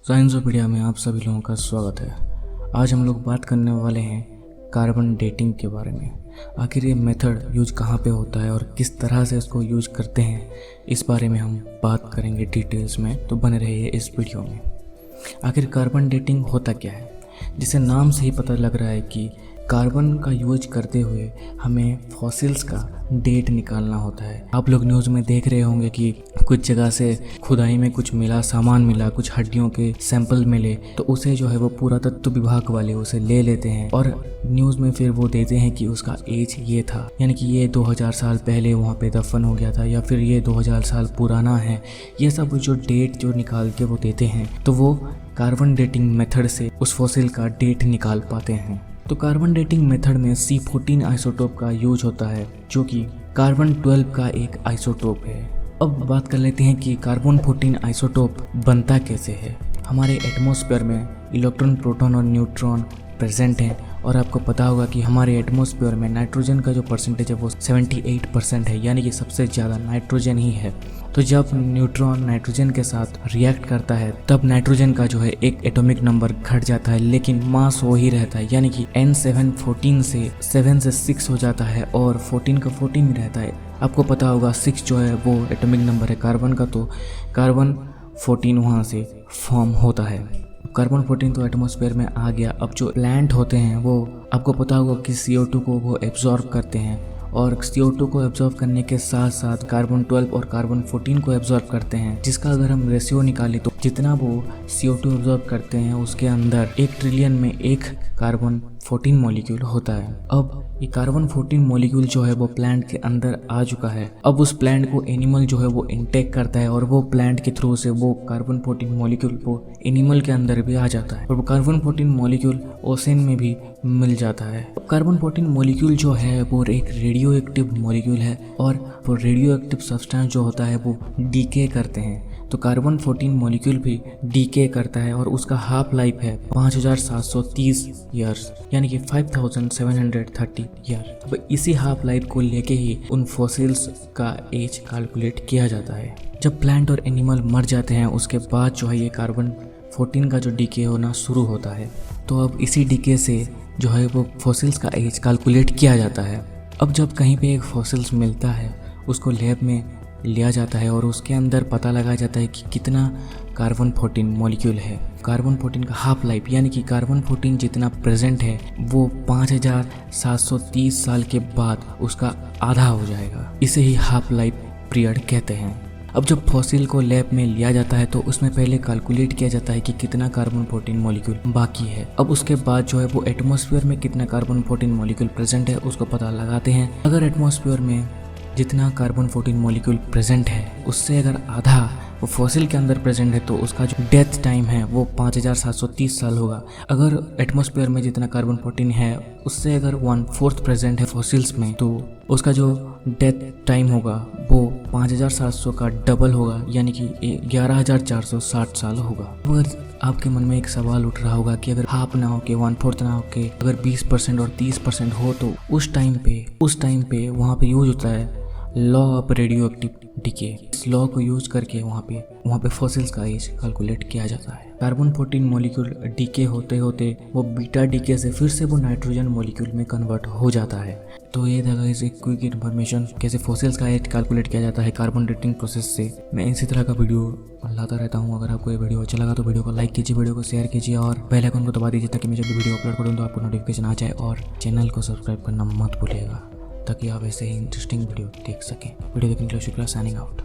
साइंसोपीडिया में आप सभी लोगों का स्वागत है। आज हम लोग बात करने वाले हैं कार्बन डेटिंग के बारे में। आखिर ये मेथड यूज कहाँ पे होता है और किस तरह से इसको यूज करते हैं, इस बारे में हम बात करेंगे डिटेल्स में, तो बने रहिए इस वीडियो में। आखिर कार्बन डेटिंग होता क्या है, जिसे नाम से ही पता लग रहा है कि कार्बन का यूज करते हुए हमें फॉसिल्स का डेट निकालना होता है। आप लोग न्यूज़ में देख रहे होंगे कि कुछ जगह से खुदाई में कुछ मिला, सामान मिला, कुछ हड्डियों के सैंपल मिले, तो उसे जो है वो पुरातत्व विभाग वाले उसे ले लेते हैं और न्यूज़ में फिर वो देते हैं कि उसका एज ये था, यानी कि ये 2000 साल पहले वहाँ पे दफन हो गया था, या फिर ये 2000 साल पुराना है। ये सब जो डेट जो निकाल के वो देते हैं, तो वो कार्बन डेटिंग मेथड से उस फॉसिल का डेट निकाल पाते हैं। तो कार्बन डेटिंग मेथड में C14 आइसोटोप का यूज होता है, जो कि कार्बन 12 का एक आइसोटोप है। अब बात कर लेते हैं कि कार्बन 14 आइसोटोप बनता कैसे है। हमारे एटमॉस्फेयर में इलेक्ट्रॉन, प्रोटॉन और न्यूट्रॉन प्रेजेंट हैं, और आपको पता होगा कि हमारे एटमॉस्फेयर में नाइट्रोजन का जो परसेंटेज है वो 78% है, यानी कि सबसे ज़्यादा नाइट्रोजन ही है। तो जब न्यूट्रॉन नाइट्रोजन के साथ रिएक्ट करता है, तब नाइट्रोजन का जो है एक एटॉमिक नंबर घट जाता है, लेकिन मास वो ही रहता है, यानी कि N714 से 7 से 6 हो जाता है और 14 का 14 ही रहता है। आपको पता होगा 6 जो है वो एटॉमिक नंबर है कार्बन का, तो कार्बन 14 वहाँ से फॉर्म होता है। कार्बन 14 तो एटमॉस्फेयर में आ गया। अब जो प्लांट होते हैं वो आपको पता होगा कि CO2 को वो एब्जॉर्ब करते हैं, और CO2 को एब्जॉर्ब करने के साथ साथ कार्बन 12 और कार्बन 14 को एब्जॉर्ब करते हैं, जिसका अगर हम रेशियो निकालें तो जितना वो CO2 एब्जॉर्ब करते हैं उसके अंदर 1 ट्रिलियन में 1 कार्बन 14 मॉलिक्यूल होता है। अब ये कार्बन 14 मॉलिक्यूल जो है वो प्लांट के अंदर आ चुका है। अब उस प्लांट को एनिमल जो है वो इनटेक करता है, और वो प्लांट के थ्रू से वो कार्बन 14 मॉलिक्यूल वो एनिमल के अंदर भी आ जाता है, और वो कार्बन 14 मॉलिक्यूल ओशन में भी मिल जाता है। कार्बन 14 मॉलिक्यूल जो है वो एक रेडियो एक्टिव मॉलिक्यूल है, और वो रेडियो एक्टिव सब्सटेंस जो होता है वो डीके करते हैं। तो कार्बन 14 मॉलिक्यूल भी डीके करता है, और उसका हाफ लाइफ है 5730 ईयर्स, यानी कि 5730 ईयर। तो इसी हाफ लाइफ को लेके ही उन फॉसिल्स का एज कैलकुलेट किया जाता है। जब प्लांट और एनिमल मर जाते हैं, उसके बाद जो है ये कार्बन 14 का जो डीके होना शुरू होता है। तो अब इसी डीके से जो है वो फॉसिल्स का एज कैलकुलेट किया जाता है। अब जब कहीं पे एक फॉसिल्स मिलता है, उसको लैब में लिया जाता है और उसके अंदर पता लगाया जाता है कि कितना कार्बन 14 मॉलिक्यूल है। कार्बन 14 का हाफ लाइफ, यानी कि कार्बन 14 जितना प्रेजेंट है वो 5730 साल के बाद उसका आधा हो जाएगा। इसे ही हाफ लाइफ पीरियड कहते हैं। अब जब फॉसिल को लैब में लिया जाता है तो उसमें पहले कैलकुलेट किया जाता है कि कितना कार्बन 14 मॉलिक्यूल बाकी है। अब उसके बाद जो है वो एटमॉस्फेयर में कितना कार्बन 14 मॉलिक्यूल प्रेजेंट है उसको पता लगाते हैं। अगर एटमॉस्फेयर में जितना कार्बन 14 मॉलिक्यूल प्रेजेंट है उससे अगर आधा वो फॉसिल के अंदर प्रेजेंट है, तो उसका जो डेथ टाइम है वो 5730 साल होगा। अगर एटमॉस्फेयर में जितना कार्बन 14 है उससे अगर 1/4 प्रेजेंट है फॉसिल्स में, तो उसका जो डेथ टाइम होगा वो 5700 का डबल होगा, यानी कि 11460 साल होगा। अगर आपके मन में एक सवाल उठ रहा होगा कि अगर हाफ ना हो के 1/4 ना हो के अगर 20% और 30% हो, तो उस टाइम पे वहाँ पे यूज होता है law of radioactive decay. इस लॉ को यूज करके वहाँ पे फॉसिल्स का एज कैलकुलेट किया जाता है। कार्बन 14 मॉलिक्यूल डीके होते होते वो बीटा डीके से फिर से वो नाइट्रोजन मॉलिक्यूल में कन्वर्ट हो जाता है। तो ये था गाइस एक क्विक इन्फॉर्मेशन, कैसे फॉसिल्स का एज कैलकुलेट किया जाता है कार्बन डेटिंग प्रोसेस से। मैं इसी तरह का वीडियो लाता रहता हूँ। अगर आपको ये वीडियो अच्छा लगा तो वीडियो को लाइक कीजिए, वीडियो को शेयर कीजिए, और बेल आइकन को दबा दीजिए ताकि मैं जब भी वीडियो अपलोड करूँ तो आपको नोटिफिकेशन आ जाए, और चैनल को सब्सक्राइब करना मत भूलिएगा ताकि आप ऐसे ही इंटरेस्टिंग वीडियो देख सकें। वीडियो देखने के लिए शुक्रिया। Signing out.